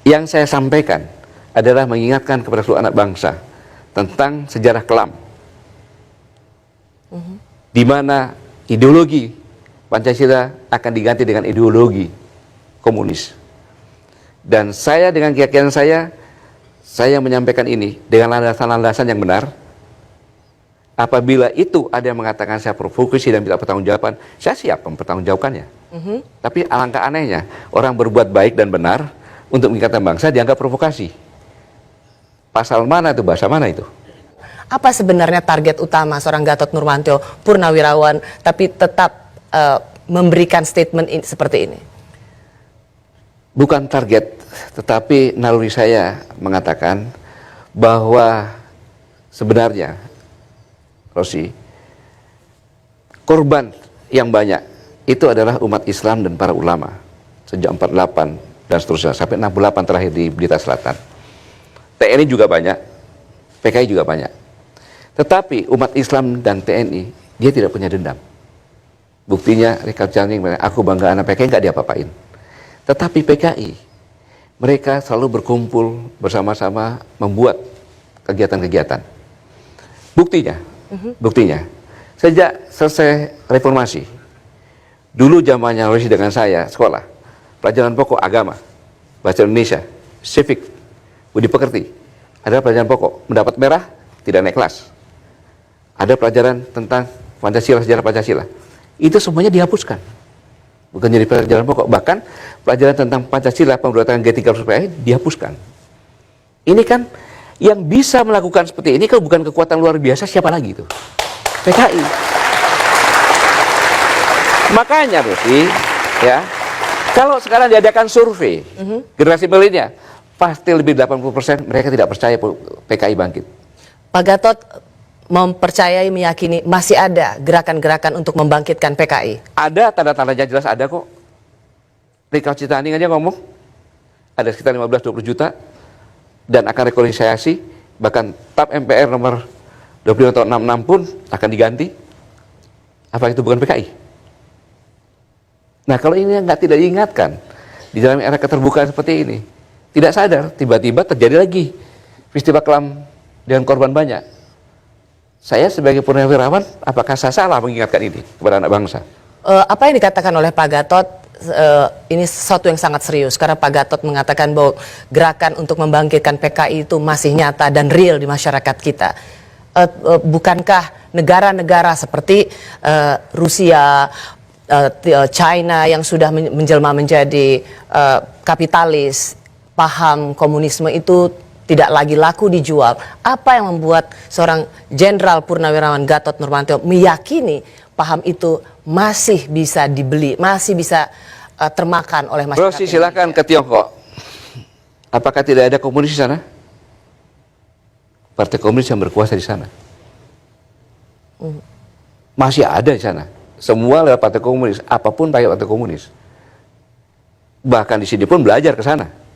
Yang saya sampaikan adalah mengingatkan kepada seluruh anak bangsa tentang sejarah kelam, di mana ideologi Pancasila akan diganti dengan ideologi komunis. Dan saya dengan keyakinan saya menyampaikan ini dengan landasan-landasan yang benar. Apabila itu ada yang mengatakan saya provokasi dan tidak pertanggungjawaban, saya siap mempertanggungjawabkannya. Tapi alangkah anehnya, orang berbuat baik dan benar untuk mengingatkan bangsa dianggap provokasi. Pasal mana itu, bahasa mana itu? Apa sebenarnya target utama seorang Gatot Nurmantio, purnawirawan, tapi tetap memberikan statement seperti ini? Bukan target, tetapi naluri saya mengatakan bahwa sebenarnya, Rosi, korban yang banyak itu adalah umat Islam dan para ulama sejak 48 dan seterusnya sampai 68 terakhir di Blitar Selatan. TNI juga banyak, PKI juga banyak. Tetapi umat Islam dan TNI dia tidak punya dendam. Buktinya Richard Channing, aku bangga anak PKI nggak diapa-apain. Tetapi PKI mereka selalu berkumpul bersama-sama membuat kegiatan-kegiatan. Buktinya, sejak selesai reformasi, dulu zamannya Rosi dengan saya sekolah, pelajaran pokok agama, bahasa Indonesia, civic, budi pekerti, ada pelajaran pokok, mendapat merah, tidak naik kelas. Ada pelajaran tentang Pancasila, sejarah Pancasila. Itu semuanya dihapuskan. Bukan jadi pelajaran pokok, bahkan pelajaran tentang Pancasila, pemberontakan G30 dihapuskan. Ini kan yang bisa melakukan seperti ini kalau bukan kekuatan luar biasa, siapa lagi itu? PKI. Makanya Rosi, ya, kalau sekarang diadakan survei generasi milenial, pasti lebih 80% mereka tidak percaya PKI bangkit. Pak Gatot mempercayai, meyakini masih ada gerakan-gerakan untuk membangkitkan PKI? Ada, tanda-tandanya jelas ada kok. Richard Channing aja ngomong, ada sekitar 15-20 juta, dan akan rekonsiliasi, bahkan TAP MPR nomor 25 tahun 66 pun akan diganti. Apa itu bukan PKI? Nah, kalau ini tidak diingatkan di dalam era keterbukaan seperti ini, tidak sadar, tiba-tiba terjadi lagi peristiwa kelam dengan korban banyak. Saya sebagai purnawirawan, apakah saya salah mengingatkan ini kepada anak bangsa? Apa yang dikatakan oleh Pak Gatot ini sesuatu yang sangat serius, karena Pak Gatot mengatakan bahwa gerakan untuk membangkitkan PKI itu masih nyata dan real di masyarakat kita. Bukankah negara-negara seperti Rusia, China yang sudah menjelma menjadi kapitalis, paham komunisme itu tidak lagi laku dijual? Apa yang membuat seorang Jenderal Purnawirawan Gatot Nurmantio meyakini paham itu masih bisa dibeli, masih bisa termakan oleh masyarakat? Rosi, silakan ke Tiongkok. Apakah tidak ada komunis di sana? Partai komunis yang berkuasa di sana. Masih ada di sana. Semua lewat partai komunis, apapun pakai partai komunis. Bahkan di sini pun belajar ke sana.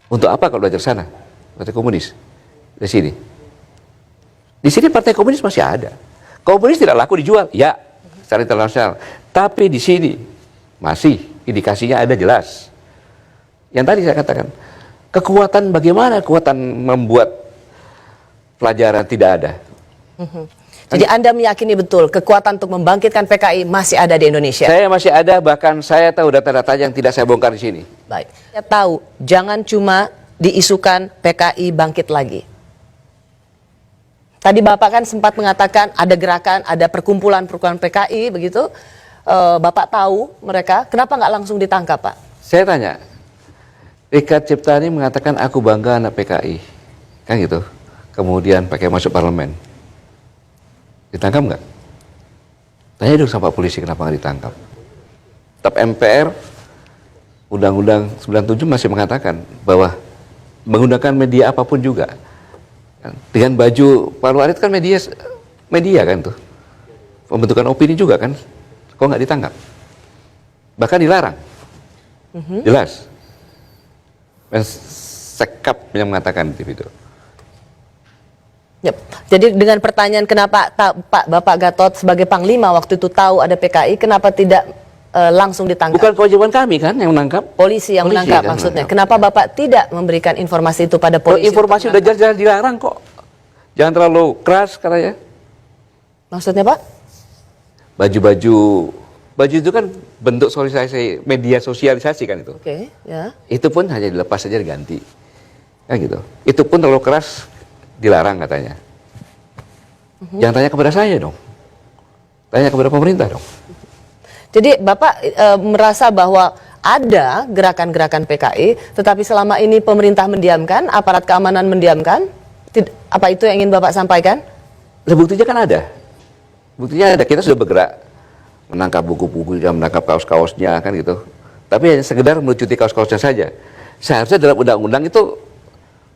Untuk apa kalau belajar sana? Partai komunis di sini. Di sini partai komunis masih ada. Komunis tidak laku dijual, ya, secara internasional. Tapi di sini masih indikasinya ada jelas. Yang tadi saya katakan, kekuatan bagaimana kekuatan membuat pelajaran tidak ada. Jadi Anda meyakini betul kekuatan untuk membangkitkan PKI masih ada di Indonesia? Saya masih ada, bahkan saya tahu data-data yang tidak saya bongkar di sini. Baik, saya tahu jangan cuma diisukan PKI bangkit lagi. Tadi Bapak kan sempat mengatakan ada gerakan, ada perkumpulan-perkumpulan PKI begitu. Bapak tahu mereka, kenapa nggak langsung ditangkap, Pak? Saya tanya, Richard Ciptani mengatakan aku bangga anak PKI, kan gitu. Kemudian pakai masuk parlemen, ditangkap nggak? Tanya dong sama polisi kenapa nggak ditangkap. TAP MPR, Undang-Undang 97 masih mengatakan bahwa menggunakan media apapun juga. Dengan baju Pak Luarit kan media kan tuh, pembentukan opini juga kan, kok nggak ditangkap? Bahkan dilarang, jelas. Sekap yang mengatakan di TV itu. Yep. Jadi dengan pertanyaan kenapa Bapak Gatot sebagai Panglima waktu itu tahu ada PKI, kenapa tidak langsung ditangkap? Bukan kewajiban kami kan yang menangkap. Polisi yang Polisi menangkap kan maksudnya. menangkap. Kenapa Bapak tidak memberikan informasi itu pada polisi? Informasi udah jelas-jelas dilarang kok. Jangan terlalu keras katanya. Maksudnya Pak? Baju itu kan bentuk sosialisasi, media sosialisasi kan itu. Oke, ya. Itu pun hanya dilepas saja diganti. Kan gitu. Itu pun terlalu keras dilarang katanya. Jangan tanya kepada saya dong. Tanya kepada pemerintah dong. Jadi Bapak merasa bahwa ada gerakan-gerakan PKI, tetapi selama ini pemerintah mendiamkan, aparat keamanan mendiamkan? Apa itu yang ingin Bapak sampaikan? Nah, buktinya kan ada. Buktinya ada. Kita sudah bergerak menangkap buku-buku, menangkap kaos-kaosnya kan gitu. Tapi hanya sekedar melucuti kaos-kaosnya saja. Seharusnya dalam undang-undang itu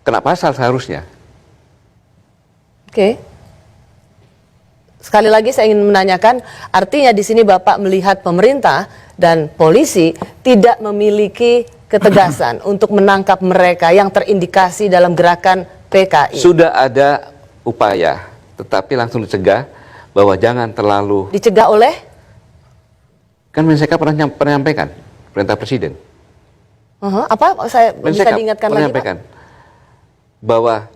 kena pasal seharusnya. Oke. Sekali lagi saya ingin menanyakan, artinya di sini Bapak melihat pemerintah dan polisi tidak memiliki ketegasan untuk menangkap mereka yang terindikasi dalam gerakan PKI. Sudah ada upaya, tetapi langsung dicegah bahwa jangan terlalu. Dicegah oleh? Kan Mensekap pernah menyampaikan perintah presiden. Apa? Saya bisa Mensekap diingatkan pernah lagi, menyampaikan bahwa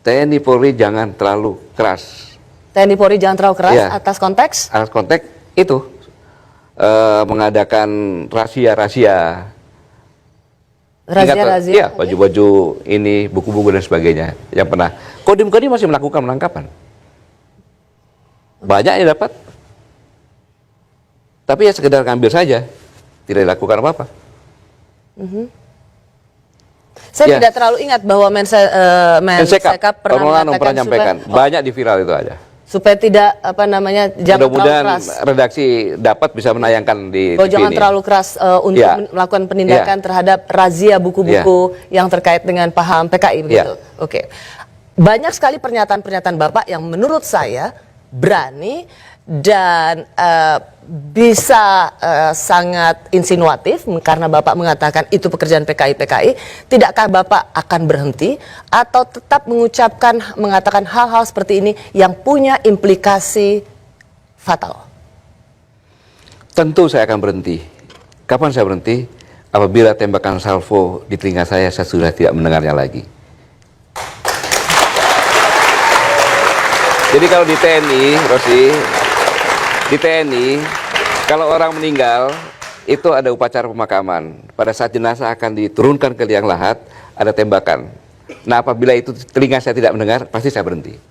TNI Polri jangan terlalu keras. TNI Polri jangan terlalu keras Ya. atas konteks? Atas konteks itu mengadakan rahasia-rahasia. Razia-razia? Iya, baju-baju ini, buku-buku dan sebagainya. Yang pernah. Kodim masih melakukan penangkapan. Banyak yang dapat. Tapi ya sekedar ngambil saja. Tidak dilakukan apa-apa. Saya Ya. tidak terlalu ingat bahwa Mensekap pernah menyampaikan. Banyak di viral itu ada. supaya tidak jangan terlalu Mudah-mudahan keras. redaksi dapat bisa menayangkan di Bahwa TV jangan ini. terlalu keras untuk Ya. melakukan penindakan terhadap razia buku-buku yang terkait dengan paham PKI begitu. Oke. Banyak sekali pernyataan-pernyataan Bapak yang menurut saya berani dan bisa sangat insinuatif karena Bapak mengatakan itu pekerjaan PKI. Tidakkah Bapak akan berhenti atau tetap mengatakan hal-hal seperti ini yang punya implikasi fatal? Tentu saya akan berhenti. Kapan saya berhenti? Apabila tembakan salvo di telinga saya sudah tidak mendengarnya lagi. Jadi kalau di TNI, Rosi, di TNI, kalau orang meninggal, itu ada upacara pemakaman. Pada saat jenazah akan diturunkan ke liang lahat, ada tembakan. Nah, apabila itu telinga saya tidak mendengar, pasti saya berhenti.